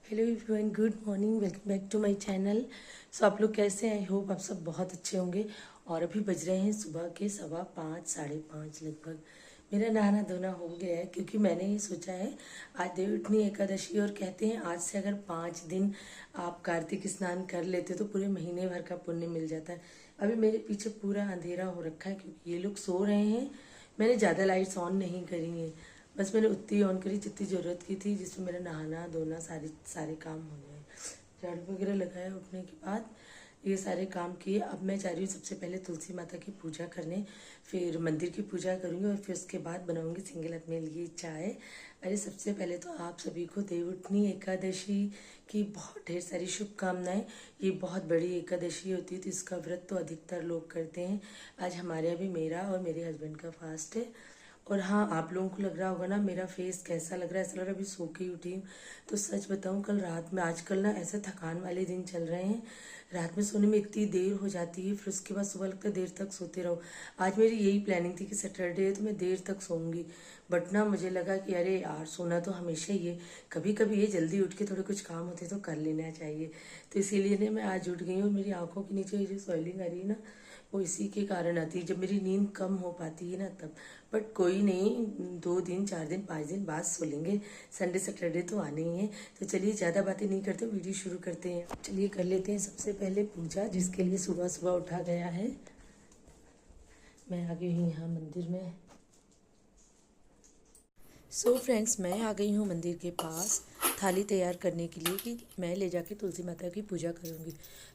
Hello everyone, good morning, welcome back to my channel. So आप लोग कैसे हैं? आई होप आप सब बहुत अच्छे होंगे। और अभी बज रहे हैं सुबह के 5:15 5:30 लगभग। मेरा नहाना धोना हो गया है क्योंकि मैंने ये सोचा है आज देवउठनी एकादशी, और कहते हैं आज से अगर 5 दिन आप कार्तिक स्नान कर लेते हो तो पूरे महीने भर का पुण्य मिल जाता है। अभी मेरे पीछे पूरा अंधेरा हो रखा है क्योंकि ये लोग सो रहे हैं। मैंने ज़्यादा लाइट्स ऑन नहीं करी हैं, बस मैंने उतनी ऑन करी जितनी ज़रूरत की थी, जिसमें मेरा नहाना धोना सारे काम हो जाए। झाड़ू वगैरह लगाया उठने के बाद, ये सारे काम किए। अब मैं जा रही हूँ सबसे पहले तुलसी माता की पूजा करने, फिर मंदिर की पूजा करूँगी और फिर उसके बाद बनाऊँगी सिंगल अपने लिए चाय। अरे सबसे पहले तो आप सभी को देवउठनी एकादशी की बहुत ढेर सारी शुभकामनाएं। ये बहुत बड़ी एकादशी होती है तो इसका व्रत तो अधिकतर लोग करते हैं। आज हमारे यहाँ भी मेरा और मेरे हस्बैंड का फास्ट है। और हाँ, आप लोगों को लग रहा होगा ना मेरा फेस कैसा लग रहा है, ऐसा लग रहा है अभी सो के ही उठी हूँ। तो सच बताऊँ, कल रात में, आजकल ना ऐसे थकान वाले दिन चल रहे हैं, रात में सोने में इतनी देर हो जाती है, फिर उसके बाद सुबह लगता है देर तक सोते रहो। आज मेरी यही प्लानिंग थी कि सैटरडे है तो मैं देर तक सोऊंगी, बट ना मुझे लगा कि अरे यार, सोना तो हमेशा ही है, कभी कभी ये जल्दी उठ के थोड़े कुछ काम होते तो कर लेना चाहिए। तो इसीलिए ना मैं आज उठ गई हूँ। मेरी आंखों के नीचे ये जो स्वेलिंग आ रही है ना, वो इसी के कारण आती है, जब मेरी नींद कम हो पाती है ना तब। बट कोई नहीं, 2 दिन 4 दिन 5 दिन बाद सो लेंगे, संडे सैटरडे तो आने ही है। तो चलिए ज़्यादा बातें नहीं करते, वीडियो शुरू करते हैं। चलिए कर लेते हैं सबसे पहले पूजा, जिसके लिए सुबह सुबह उठा गया है। मैं आ गई हूँ यहाँ मंदिर में। सो फ्रेंड्स, मैं आ गई हूँ मंदिर के पास थाली तैयार करने के लिए कि मैं ले जाके तुलसी माता की पूजा करूँगी।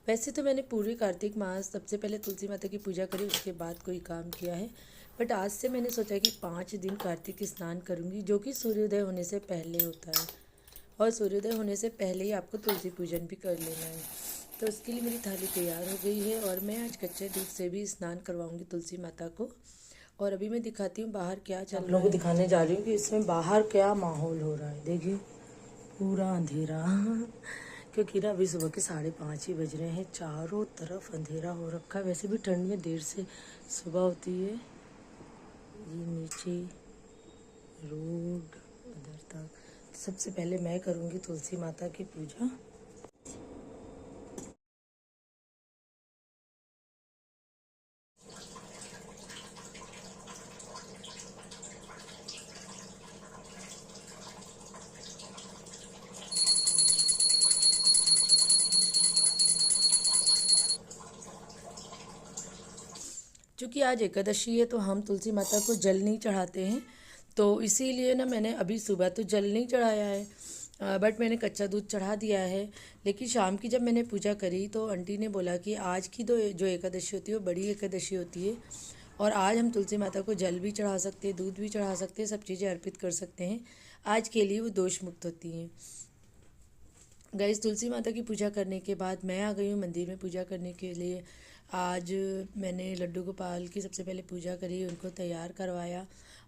वैसे तो मैंने पूरे कार्तिक मास सबसे पहले तुलसी माता की पूजा करी, उसके बाद कोई काम किया है। बट आज से मैंने सोचा कि 5 दिन कार्तिक स्नान करूँगी, जो कि सूर्योदय होने से पहले होता है। और सूर्योदय होने से पहले ही आपको तुलसी पूजन भी कर लेना है। तो उसके लिए मेरी थाली तैयार हो गई है और मैं आज कच्चे दूध से भी स्नान करवाऊँगी तुलसी माता को। और अभी मैं दिखाती हूँ बाहर क्या चल रहा है। आप लोगों को दिखाने जा रही हूँ कि इसमें बाहर क्या माहौल हो रहा है। देखिए पूरा अंधेरा क्योंकि ना अभी सुबह के 5:30 ही बज रहे हैं, चारों तरफ अंधेरा हो रखा है। वैसे भी ठंड में देर से सुबह होती है। ये नीचे रोड उधर तक। सबसे पहले मैं करूँगी तुलसी माता की पूजा। क्योंकि आज एकादशी है तो हम तुलसी माता को जल नहीं चढ़ाते हैं, तो इसीलिए ना मैंने अभी सुबह तो जल नहीं चढ़ाया है, बट मैंने कच्चा दूध चढ़ा दिया है। लेकिन शाम की जब मैंने पूजा करी तो आंटी ने बोला कि आज की तो जो एकादशी होती है वो बड़ी एकादशी होती है, और आज हम तुलसी माता को जल भी चढ़ा सकते हैं, दूध भी चढ़ा सकते हैं, सब चीज़ें अर्पित कर सकते हैं। आज के लिए वो दोष मुक्त होती हैं। गाइस, तुलसी माता की पूजा करने के बाद मैं आ गई हूँ मंदिर में पूजा करने के लिए। आज मैंने लड्डू गोपाल की सबसे पहले पूजा करी, उनको तैयार करवाया,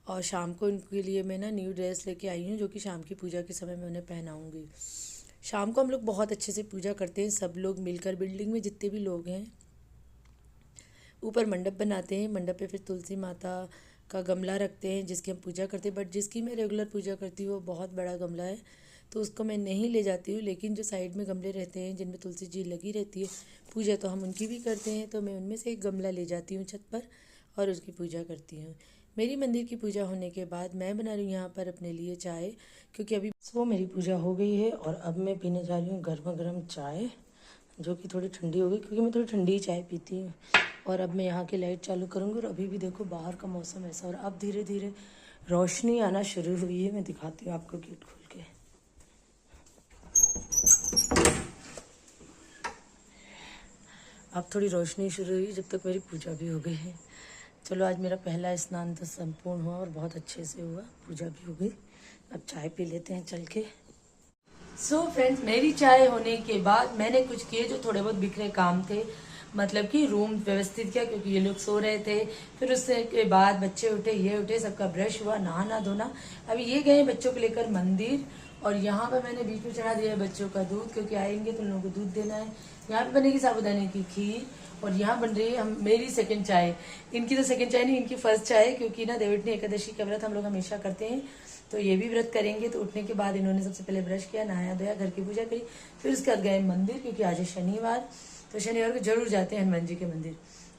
और शाम को उनके लिए मैं ना न्यू ड्रेस लेके आई हूँ, जो कि शाम की पूजा के समय मैं उन्हें पहनाऊँगी। शाम को हम लोग बहुत अच्छे से पूजा करते हैं, सब लोग मिलकर, बिल्डिंग में जितने भी लोग हैं। ऊपर मंडप बनाते हैं, मंडप पे फिर तुलसी माता का गमला रखते हैं जिसकी हम पूजा करते हैं। बट जिसकी मैं रेगुलर पूजा करती हूँ वो बहुत बड़ा गमला है, तो उसको मैं नहीं ले जाती हूँ। लेकिन जो साइड में गमले रहते हैं जिनमें तुलसी जी लगी रहती है, पूजा तो हम उनकी भी करते हैं, तो मैं उनमें से एक गमला ले जाती हूँ छत पर और उसकी पूजा करती हूँ। मेरी मंदिर की पूजा होने के बाद मैं बना रही हूँ यहाँ पर अपने लिए चाय, क्योंकि अभी वो मेरी पूजा हो गई है। और अब मैं पीने जा रही हूँ गर्मा गर्म चाय, जो कि थोड़ी ठंडी हो गई, क्योंकि मैं थोड़ी ठंडी ही चाय पीती हूँ। और अब मैं यहाँ की लाइट चालू करूँगी, और अभी भी देखो बाहर का मौसम ऐसा, और अब धीरे धीरे रोशनी आना शुरू हुई है। मैं दिखाती हूँ आपको गेट खोल के। अब थोड़ी रोशनी शुरू हुई, जब तक मेरी पूजा भी हो गई है। चलो, आज मेरा पहला स्नान तो संपूर्ण हुआ और बहुत अच्छे से हुआ, पूजा भी हो गई। अब चाय पी लेते हैं चल के। सो फ्रेंड्स, मेरी चाय होने के बाद मैंने कुछ किए जो थोड़े बहुत बिखरे काम थे, मतलब कि रूम व्यवस्थित किया क्योंकि ये लोग सो रहे थे। फिर उससे के बाद बच्चे उठे, ये उठे, सबका ब्रश हुआ, नहाना धोना। अभी ये गए बच्चों को लेकर मंदिर, और यहाँ पर मैंने बीच में चढ़ा दिया है बच्चों का दूध, क्योंकि आएंगे तो उन लोगों को दूध देना है। यहाँ पे बनेगी साबूदाने की खीर, और यहाँ बन रही है मेरी सेकंड चाय। इनकी तो सेकंड चाय नहीं, इनकी फर्स्ट चाय है, क्योंकि ना देवउठनी एकादशी का व्रत हम लोग हमेशा करते हैं, तो ये भी व्रत करेंगे। तो उठने के बाद इन्होंने सबसे पहले ब्रश किया, नहाया धोया, घर की पूजा करी, फिर उसके बाद गए मंदिर, क्योंकि आज है शनिवार, तो शनिवार को जरूर जाते हैं हनुमान जी के मंदिर।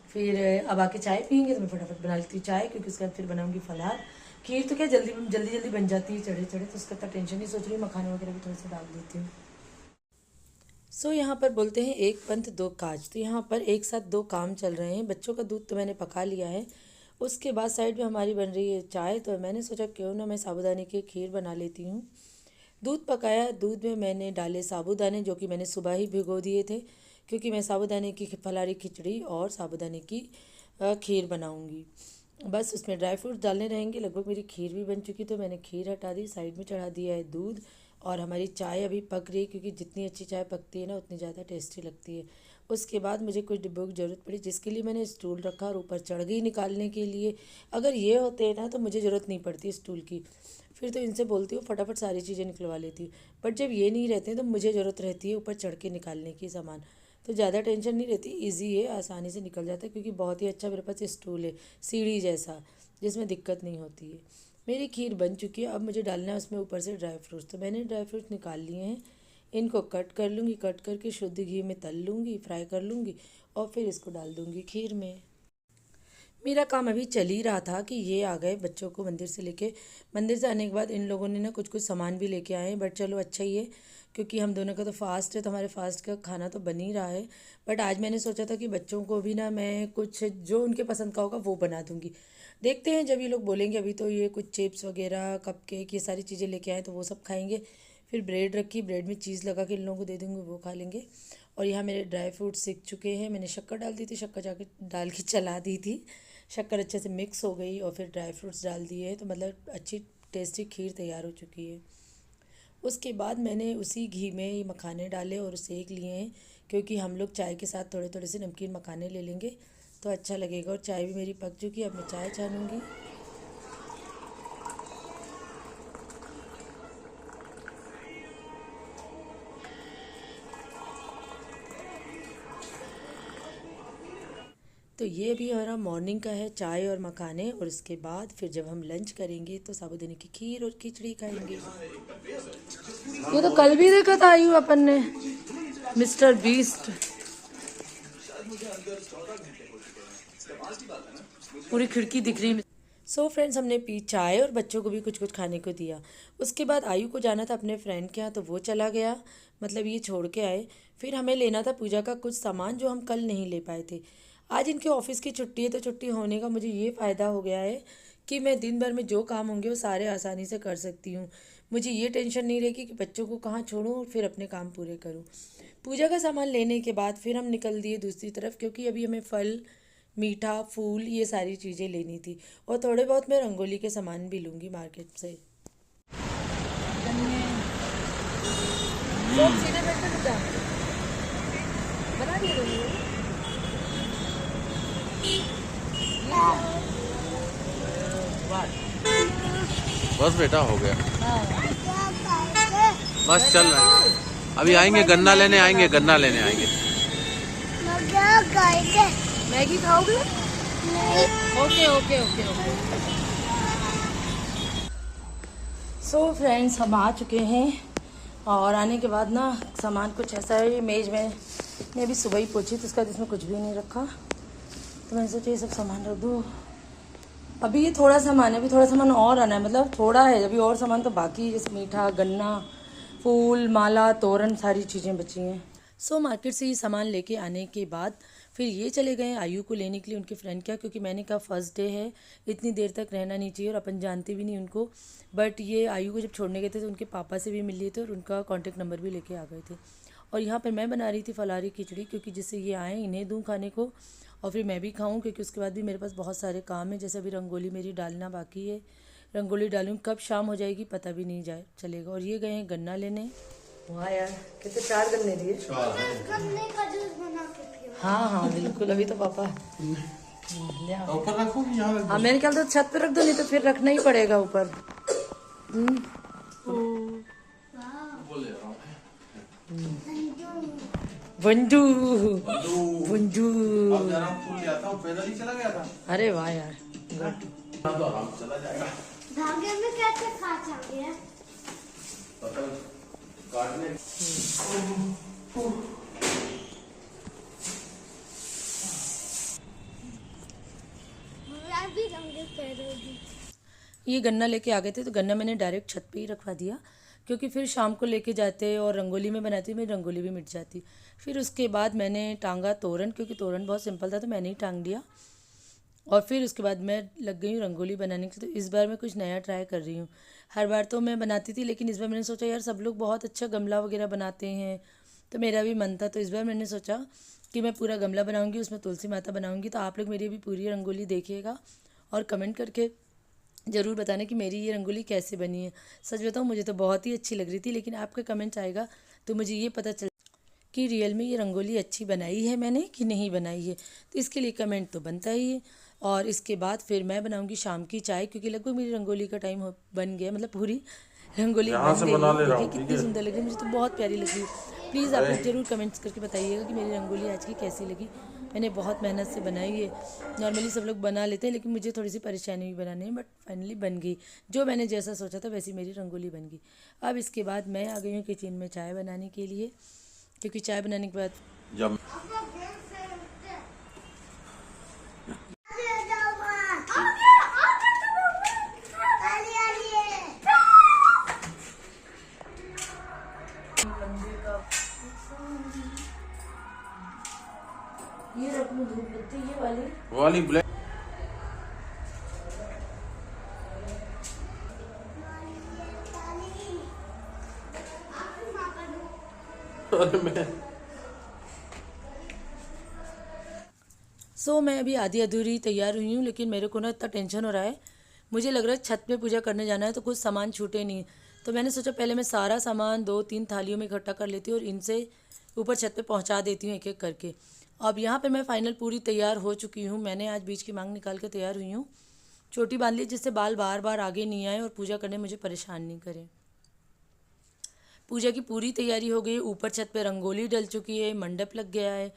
फिर अब आके चाय पियेंगे, तो मैं फटाफट बना लेती हूँ चाय, क्योंकि उसके बाद फिर बनाऊंगी फलाहार। खीर तो क्या जल्दी जल्दी जल्दी बन जाती है चढ़े चढ़े, तो उसका इतना टेंशन नहीं, सोच रही हूँ मखाने वगैरह भी थोड़े से डाल देती हूँ। सो यहाँ पर बोलते हैं एक पंथ दो काज, तो यहाँ पर एक साथ दो काम चल रहे हैं। बच्चों का दूध तो मैंने पका लिया है, उसके बाद साइड में हमारी बन रही है चाय। तो मैंने सोचा क्यों ना मैं साबूदाने की खीर बना लेती हूँ। दूध पकाया, दूध में मैंने डाले साबूदाने, जो कि मैंने सुबह ही भिगो दिए थे, क्योंकि मैं साबूदाने की फलारी खिचड़ी और साबूदाने की खीर बनाऊंगी। बस उसमें ड्राई फ्रूट्स डालने रहेंगे। लगभग मेरी खीर भी बन चुकी, तो मैंने खीर हटा दी, साइड में चढ़ा दिया है दूध। और हमारी चाय अभी पक रही है, क्योंकि जितनी अच्छी चाय पकती है ना उतनी ज़्यादा टेस्टी लगती है। उसके बाद मुझे कुछ डिब्बों की ज़रूरत पड़ी, जिसके लिए मैंने स्टूल रखा और ऊपर चढ़ गई निकालने के लिए। अगर ये होते हैं ना तो मुझे ज़रूरत नहीं पड़ती स्टूल की, फिर तो इनसे बोलती हूँ फटाफट सारी चीज़ें निकलवा लेती हूँ। बट जब ये नहीं रहते हैं तो मुझे ज़रूरत रहती है ऊपर चढ़ के निकालने की सामान, तो ज़्यादा टेंशन नहीं रहती, इजी है, आसानी से निकल जाता है, क्योंकि बहुत ही अच्छा मेरे पास स्टूल है सीढ़ी जैसा, जिसमें दिक्कत नहीं होती है। मेरी खीर बन चुकी है, अब मुझे डालना है उसमें ऊपर से ड्राई फ्रूट्स। तो मैंने ड्राई फ्रूट्स निकाल लिए हैं, इनको कट कर लूँगी, कट करके शुद्ध घी में तल लूँगी, फ्राई कर लूँगी, और फिर इसको डाल दूँगी खीर में। मेरा काम अभी चल ही रहा था कि ये आ गए बच्चों को मंदिर से लेके। मंदिर से आने के बाद इन लोगों ने ना कुछ कुछ सामान भी लेके आए हैं, बट चलो अच्छा ही है, क्योंकि हम दोनों का तो फास्ट है, तो हमारे फास्ट का खाना तो बन ही रहा है। बट आज मैंने सोचा था कि बच्चों को भी ना मैं कुछ जो उनके पसंद का होगा वो बना दूँगी। देखते हैं जब ये लोग बोलेंगे। अभी तो ये कुछ चिप्स वगैरह, कप केक, ये सारी चीज़ें लेके आए, तो वो सब खाएंगे। फिर ब्रेड रखी, ब्रेड में चीज़ लगा के इन लोगों को दे दूँगी, वो खा लेंगे। और यहाँ मेरे ड्राई फ्रूट सीख चुके हैं, मैंने शक्कर डाल दी थी, शक्कर जाके डाल के चला दी थी, शक्कर अच्छे से मिक्स हो गई, और फिर ड्राई फ्रूट्स डाल दिए, तो मतलब अच्छी टेस्टी खीर तैयार हो चुकी है। उसके बाद मैंने उसी घी में ये मखाने डाले और सेक लिए हैं, क्योंकि हम लोग चाय के साथ थोड़े थोड़े से नमकीन मखाने ले लेंगे तो अच्छा लगेगा। और चाय भी मेरी पक चुकी है, अब मैं चाय छानूँगी। तो ये भी हमारा मॉर्निंग का है, चाय और मखाने। और उसके बाद फिर जब हम लंच करेंगे तो साबूदाने की खीर और खिचड़ी खाएंगे। ये तो कल भी देखा था आयु अपन ने, मिस्टर बीस्ट, पूरी खिड़की दिख रही है। सो फ्रेंड्स, हमने पी चाय और बच्चों को भी कुछ कुछ खाने को दिया। उसके बाद आयु को जाना था अपने फ्रेंड के यहाँ, तो वो चला गया, मतलब ये छोड़ के आए। फिर हमें लेना था पूजा का कुछ सामान, जो हम कल नहीं ले पाए थे। आज इनके ऑफिस की छुट्टी है, तो छुट्टी होने का मुझे ये फ़ायदा हो गया है कि मैं दिन भर में जो काम होंगे वो सारे आसानी से कर सकती हूँ। मुझे ये टेंशन नहीं रहेगी कि बच्चों को कहाँ छोड़ूँ और फिर अपने काम पूरे करूँ। पूजा का सामान लेने के बाद फिर हम निकल दिए दूसरी तरफ, क्योंकि अभी हमें फल, मीठा, फूल, ये सारी चीज़ें लेनी थी। और थोड़े बहुत मैं रंगोली के सामान भी लूँगी मार्केट से। बना दिए बस बेटा, हो गया। बस चल रहा है, अभी आएंगे गन्ना लेने, आएंगे गन्ना लेने आएंगे। मैगी खाओगे? Okay okay okay okay. So friends, हम आ चुके हैं, और आने के बाद ना सामान कुछ ऐसा है। मेज में मैं अभी सुबह ही पहुंची, तो उसका इसमें कुछ भी नहीं रखा, तो मैंने सोचा ये सब सामान रख दूँ। अभी ये थोड़ा सामान है, अभी थोड़ा सामान और आना है, मतलब थोड़ा है अभी, और सामान तो बाकी है, जैसे मीठा, गन्ना, फूल, माला, तोरण, सारी चीज़ें बची हैं। सो मार्केट से ये सामान लेके आने के बाद फिर ये चले गए आयु को लेने के लिए उनके फ्रेंड क्या, क्योंकि मैंने कहा फर्स्ट डे है, इतनी देर तक रहना नहीं चाहिए, और अपन जानते भी नहीं उनको। बट ये आयु को जब छोड़ने गए थे तो उनके पापा से भी मिल लिए थे, और उनका कॉन्टेक्ट नंबर भी लेके आ गए थे। और यहाँ पर मैं बना रही थी फलारी खिचड़ी, क्योंकि जिससे ये आएँ इन्हें दूँ खाने को, और फिर मैं भी खाऊं, क्योंकि उसके बाद भी मेरे पास बहुत सारे काम हैं। जैसे अभी रंगोली मेरी डालना बाकी है, रंगोली डालूँ, कब शाम हो जाएगी पता भी नहीं जाए चलेगा। और ये गए हैं गन्ना लेने। वाह यार, कितने 4 गन्ने दिए। गन्ने का जूस बना के पियो। हाँ हाँ बिल्कुल, अभी तो पापा ऊपर रखो, हाँ मेरे ख्याल तो छत पे रख दो, नहीं तो फिर रखना ही पड़ेगा ऊपर। बंजू बंजू, पैदल ही चला गया था। अरे वाह यार, तो आराम चला जाएगा। धागे में कैसे खांच आ गया? काटने मैं भी रंगे करूंगी। ये गन्ना लेके आ गए थे तो गन्ना मैंने डायरेक्ट छत पे ही रखवा दिया, क्योंकि फिर शाम को लेके जाते और रंगोली में बनाती मेरी रंगोली भी मिट जाती। फिर उसके बाद मैंने टांगा तोरण, क्योंकि तोरण बहुत सिंपल था तो मैंने ही टांग दिया। और फिर उसके बाद मैं लग गई हूँ रंगोली बनाने की। तो इस बार मैं कुछ नया ट्राई कर रही हूँ। हर बार तो मैं बनाती थी, लेकिन इस बार मैंने सोचा यार सब लोग बहुत अच्छा गमला वगैरह बनाते हैं तो मेरा भी मन था। तो इस बार मैंने सोचा कि मैं पूरा गमला बनाऊँगी, उसमें तुलसी माता बनाऊँगी। तो आप लोग मेरी भी पूरी रंगोली देखिएगा और कमेंट करके ज़रूर बताना कि मेरी ये रंगोली कैसे बनी है। सच बताऊँ मुझे तो बहुत ही अच्छी लग रही थी, लेकिन आपका कमेंट आएगा तो मुझे ये पता चल कि रियल में ये रंगोली अच्छी बनाई है मैंने कि नहीं बनाई है। तो इसके लिए कमेंट तो बनता ही है। और इसके बाद फिर मैं बनाऊंगी शाम की चाय, क्योंकि लगभग मेरी रंगोली का टाइम बन गया, मतलब पूरी रंगोली बन गई है। देखिए कितनी सुंदर लगी, मुझे तो बहुत प्यारी लगी। प्लीज़ आप लोग ज़रूर कमेंट्स करके बताइएगा कि मेरी रंगोली आज की कैसी लगी। मैंने बहुत मेहनत से बनाई है। नॉर्मली सब लोग बना लेते हैं, लेकिन मुझे थोड़ी सी परेशानी हुई बनाने में, बट फाइनली बन गई। जो मैंने जैसा सोचा था वैसी मेरी रंगोली बन गई। अब इसके बाद मैं आ गई हूँ किचन में चाय बनाने के लिए, क्योंकि चाय बनाने के बाद जब ये रख लूं धूप बत्ती ये वाली ब्लैक सो मैं अभी आधी अधूरी तैयार हुई हूँ, लेकिन मेरे को ना इतना टेंशन हो रहा है। मुझे लग रहा है छत पे पूजा करने जाना है तो कुछ सामान छूटे नहीं। तो मैंने सोचा पहले मैं सारा सामान 2-3 थालियों में इकट्ठा कर लेती हूँ और इनसे ऊपर छत पे पहुँचा देती हूँ एक एक करके। अब यहाँ पे मैं फाइनल पूरी तैयार हो चुकी हूँ। मैंने आज बीच की मांग निकाल के तैयार हुई हूँ, चोटी बांध ली जिससे बाल बार बार आगे नहीं आए और पूजा करने मुझे परेशान नहीं करें। पूजा की पूरी तैयारी हो गई। ऊपर छत पे रंगोली डल चुकी है, मंडप लग गया है,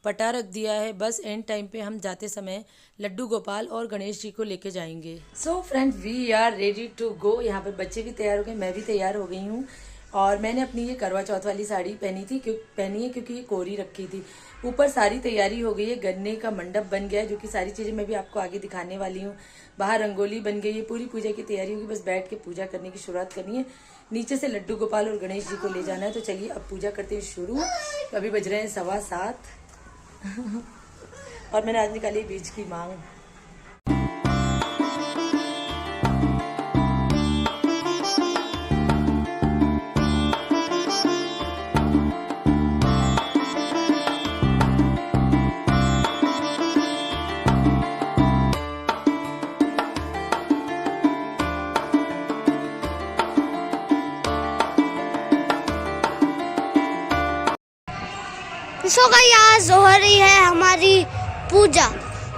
पटा रख दिया है। बस एंड टाइम पे हम जाते समय लड्डू गोपाल और गणेश जी को लेके जाएंगे। So friends we are ready to go. यहाँ पर बच्चे भी तैयार हो गए, मैं भी तैयार हो गई हूँ। और मैंने अपनी ये करवा चौथ वाली साड़ी पहनी है क्योंकि ये कोरी रखी थी। ऊपर सारी तैयारी हो गई है, गन्ने का मंडप बन गया है, जो कि सारी चीजें मैं भी आपको आगे दिखाने वाली हूँ। बाहर रंगोली बन गई है, पूरी पूजा की तैयारी होगी। बस बैठ के पूजा करने की शुरुआत करनी है। नीचे से लड्डू गोपाल और गणेश जी को ले जाना है। तो चलिए अब पूजा करते हैं शुरू। तो अभी बज रहे हैं 7:15 और मैंने आज निकाली बीज की मांग। सो गाइस आज हो रही है हमारी पूजा।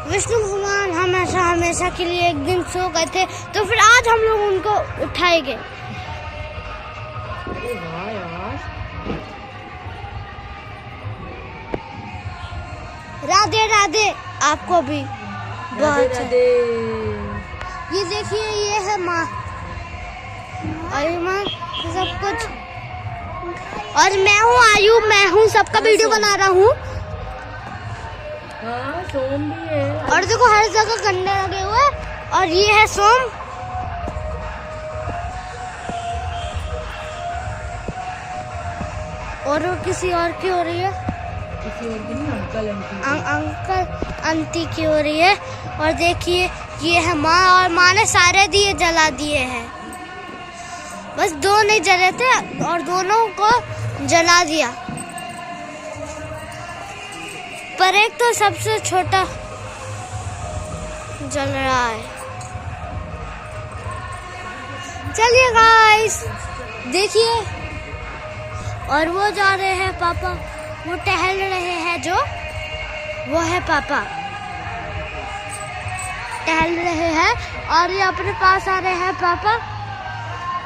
विष्णु भगवान हमेशा के लिए एक दिन सो गए थे, तो फिर आज हम लोग उनको उठाएंगे। राधे राधे आपको भी बहुत राधे। ये देखिए ये है माँ और माँ सब कुछ। और मैं हूँ आयु, मैं हूँ सबका वीडियो बना रहा हूँ। हाँ सोम भी है। और देखो हर जगह गन्ने लगे हुए हैं। और ये है सोम। और वो किसी और की हो रही है, किसी और की नहीं, अंकल आंटी। अंकल आंटी की हो रही है। और देखिए ये है माँ, और माँ ने सारे दिए जला दिए हैं। बस 2 नहीं जले थे और दोनों को जला दिया। पर एक तो सबसे छोटा जल रहा है। चलिए गाइस देखिए। और वो जा रहे हैं पापा, वो टहल रहे हैं, जो वो है पापा टहल रहे हैं। और ये अपने पास आ रहे हैं पापा।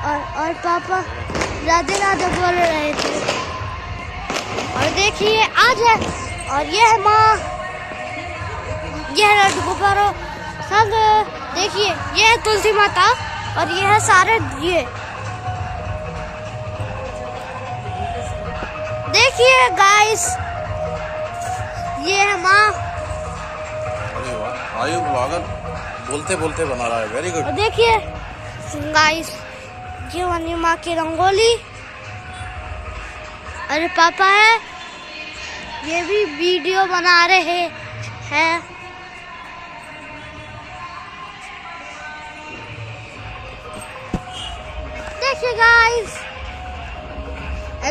और पापा राधे राधे बोल रहे थे। और देखिए आज है, और ये है माँ, ये है लड्डू गोपाल। सब देखिए ये है तुलसी माता और ये है सारे ये देखिए गाइस, ये है माँ। अरे वाह, आयु ब्लॉगर बोलते बोलते बना रहा है, वेरी गुड। और देखिए गाइस, ये वाली माँ की रंगोली। अरे पापा है, ये भी वीडियो बना रहे हैं। देखिए गाइस,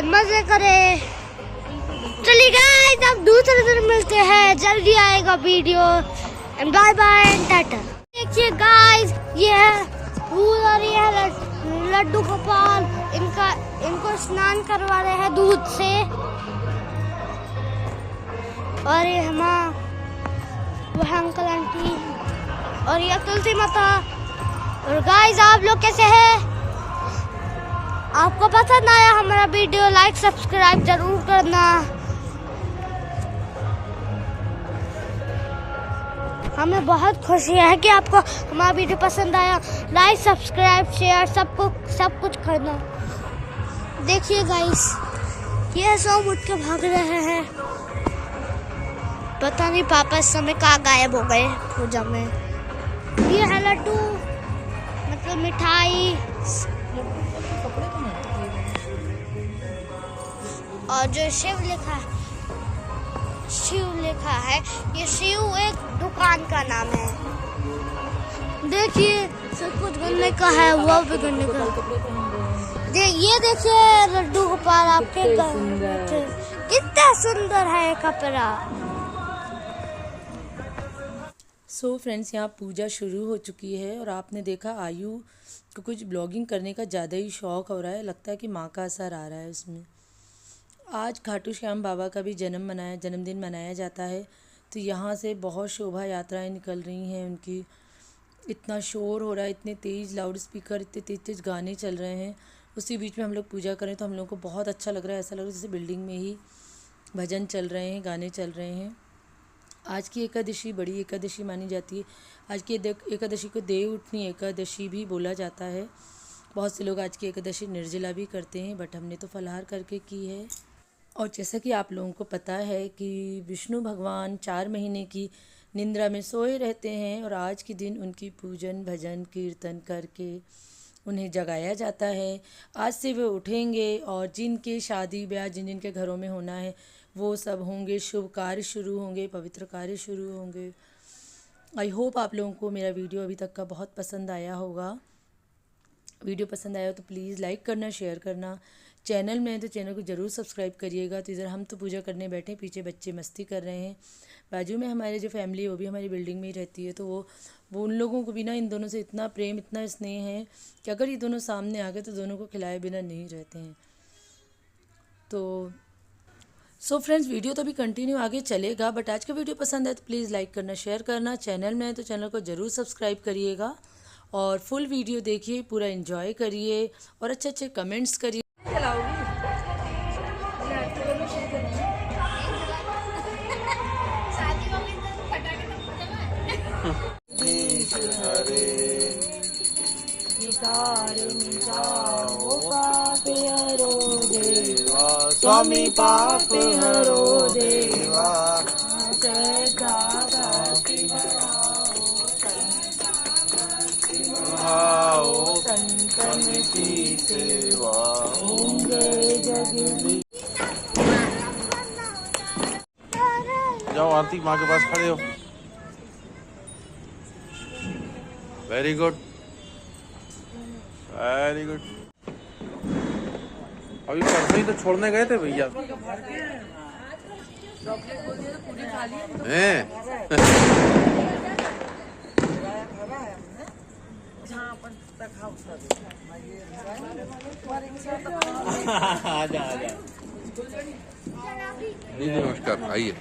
मजे करें। चलिए गाइस, अब दूसरे दिन मिलते हैं, जल्दी आएगा video. And bye bye and tata. देखिए गाइस, ये है दूध और ये है लड्डू गोपाल। इनको स्नान करवा रहे हैं दूध से। और ये माँ, वो है अंकल आंटी, और ये तुलसी माता। और गाइस, आप लोग कैसे हैं? आपको पसंद आया हमारा वीडियो? लाइक सब्सक्राइब जरूर करना। हमें बहुत खुशी है कि आपको हमारा वीडियो पसंद आया। लाइक सब्सक्राइब शेयर सब कुछ करना। देखिए गाइस, ये सब उठ के भाग रहे हैं। पता नहीं पापा इस समय कहाँ गायब हो गए पूजा में। ये है लड्डू, मतलब मिठाई। और जो शिव लिखा है, ये शिव एक दुकान का नाम है। देखिए, सब कुछ गन्ने का है, वो भी गन्ने का। ये देखिए लड्डू गोपाल आपके कितना सुंदर है ये कपड़ा। सो फ्रेंड्स, यहाँ पूजा शुरू हो चुकी है और आपने देखा आयु को कुछ ब्लॉगिंग करने का ज़्यादा ही शौक हो रहा है। लगता है कि माँ का असर आ रहा है उसमें। आज खाटू श्याम बाबा का भी जन्मदिन मनाया जाता है, तो यहाँ से बहुत शोभा यात्राएं निकल रही हैं उनकी। इतना शोर हो रहा है, इतने तेज़ लाउड स्पीकर, इतने तेज़ गाने चल रहे हैं। उसी बीच में हम लोग पूजा करें तो हम लोग को बहुत अच्छा लग रहा है। ऐसा लग रहा है जैसे बिल्डिंग में ही भजन चल रहे हैं, गाने चल रहे हैं। आज की एकादशी बड़ी एकादशी मानी जाती है। आज की एकादशी को देव उठनी एकादशी भी बोला जाता है। बहुत से लोग आज की एकादशी निर्जला भी करते हैं, बट हमने तो फलाहार करके की है। और जैसा कि आप लोगों को पता है कि विष्णु भगवान 4 महीने की निद्रा में सोए रहते हैं और आज के दिन उनकी पूजन भजन कीर्तन करके उन्हें जगाया जाता है। आज से वे उठेंगे और जिनके शादी ब्याह जिनके घरों में होना है वो सब होंगे, शुभ कार्य शुरू होंगे, पवित्र कार्य शुरू होंगे। आई होप आप लोगों को मेरा वीडियो अभी तक का बहुत पसंद आया होगा। वीडियो पसंद आया तो प्लीज़ लाइक करना, शेयर करना। चैनल में है तो चैनल को ज़रूर सब्सक्राइब करिएगा। तो इधर हम तो पूजा करने बैठे, पीछे बच्चे मस्ती कर रहे हैं। बाजू में हमारे जो फैमिली है वो भी हमारी बिल्डिंग में ही रहती है, तो वो उन लोगों को भी ना इन दोनों से इतना प्रेम, इतना स्नेह है कि अगर ये दोनों सामने आ गए तो दोनों को खिलाए बिना नहीं रहते हैं। तो सो फ्रेंड्स, वीडियो तो अभी कंटिन्यू आगे चलेगा, बट आज का वीडियो पसंद है तो प्लीज़ लाइक करना, शेयर करना। चैनल में है तो चैनल को ज़रूर सब्सक्राइब करिएगा और फुल वीडियो देखिए, पूरा एंजॉय करिए और अच्छे अच्छे कमेंट्स करिए। स्वामी पाप हरो देवा, संतन की सेवा होंगे जगदीश। जाओ आरती माँ के पास खड़े हो। Very good, very good. अभी परसों ही तो छोड़ने गए थे भैया। दीदी नमस्कार, आइए।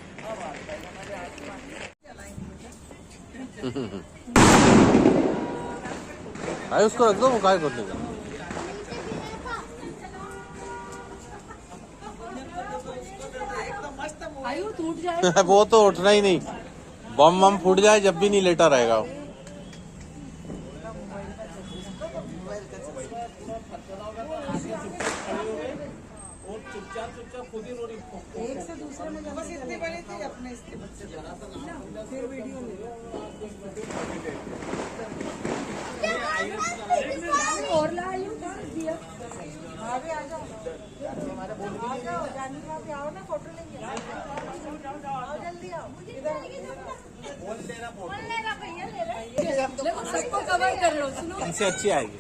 आइए उसको रख दो, वो काय करने का। वो तो उठना ही नहीं, बम फूट जाए जब भी नहीं लेटा रहेगा। एक से दूसरे में बस इतने बड़े थे अपने इसके बच्चे फिर वीडियो और लाई दिया आगे आ जाओ जानी पे आओ ना फोटो लेंगे आओ जल्दी आओ सबको कवर कर लो सुनो इनसे अच्छी आएगी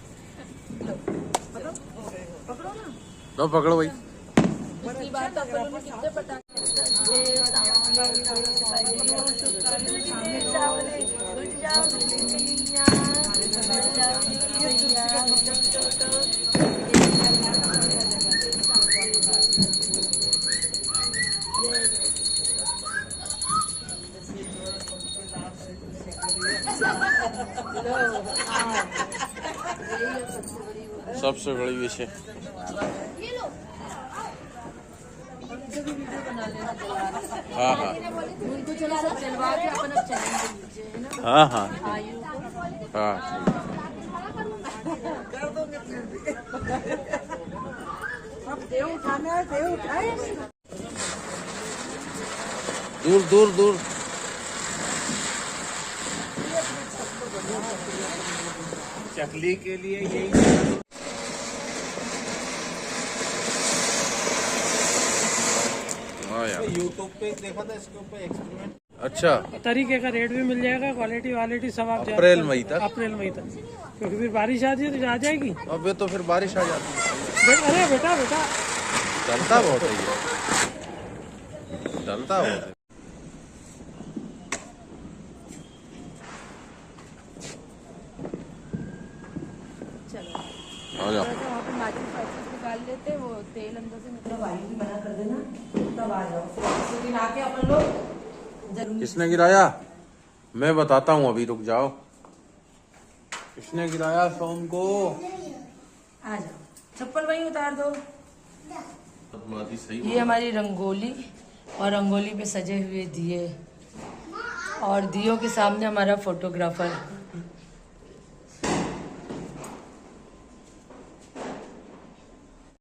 पकड़ो ना लो पकड़ो भाई पिछली बार तो अपन लोगों ने कितने पटाखे सबसे बड़ी विषय हाँ हाँ हाँ हाँ हाँ देव उठाना है देव उठाए दूर दूर दूर चकली के लिए यही यूट्यूब पे देखा था इसके ऊपर एक्सपेरिमेंट। अच्छा तरीके का रेट भी मिल जाएगा, क्वालिटी वालिटी सब आप अप्रैल मई तक क्योंकि फिर बारिश आ जाए तो आ जाएगी। अबे तो फिर बारिश आ जाती है। अरे बेटा चलता बहुत है ये, चलता बहुत है। आ जाओ निकाल लेते वो तेल अंदर से निकल वायु भी मना कर देना तब आ जाओ फिर किसी दिन आके अपन लोग जरूर। किसने गिराया मैं बताता हूँ, अभी रुक जाओ। किसने गिराया सोम को? आ जाओ, चप्पल वहीं उतार दो। सही ये हमारी रंगोली और रंगोली पे सजे हुए दिए और दियों के सामने हमारा फोटोग्राफर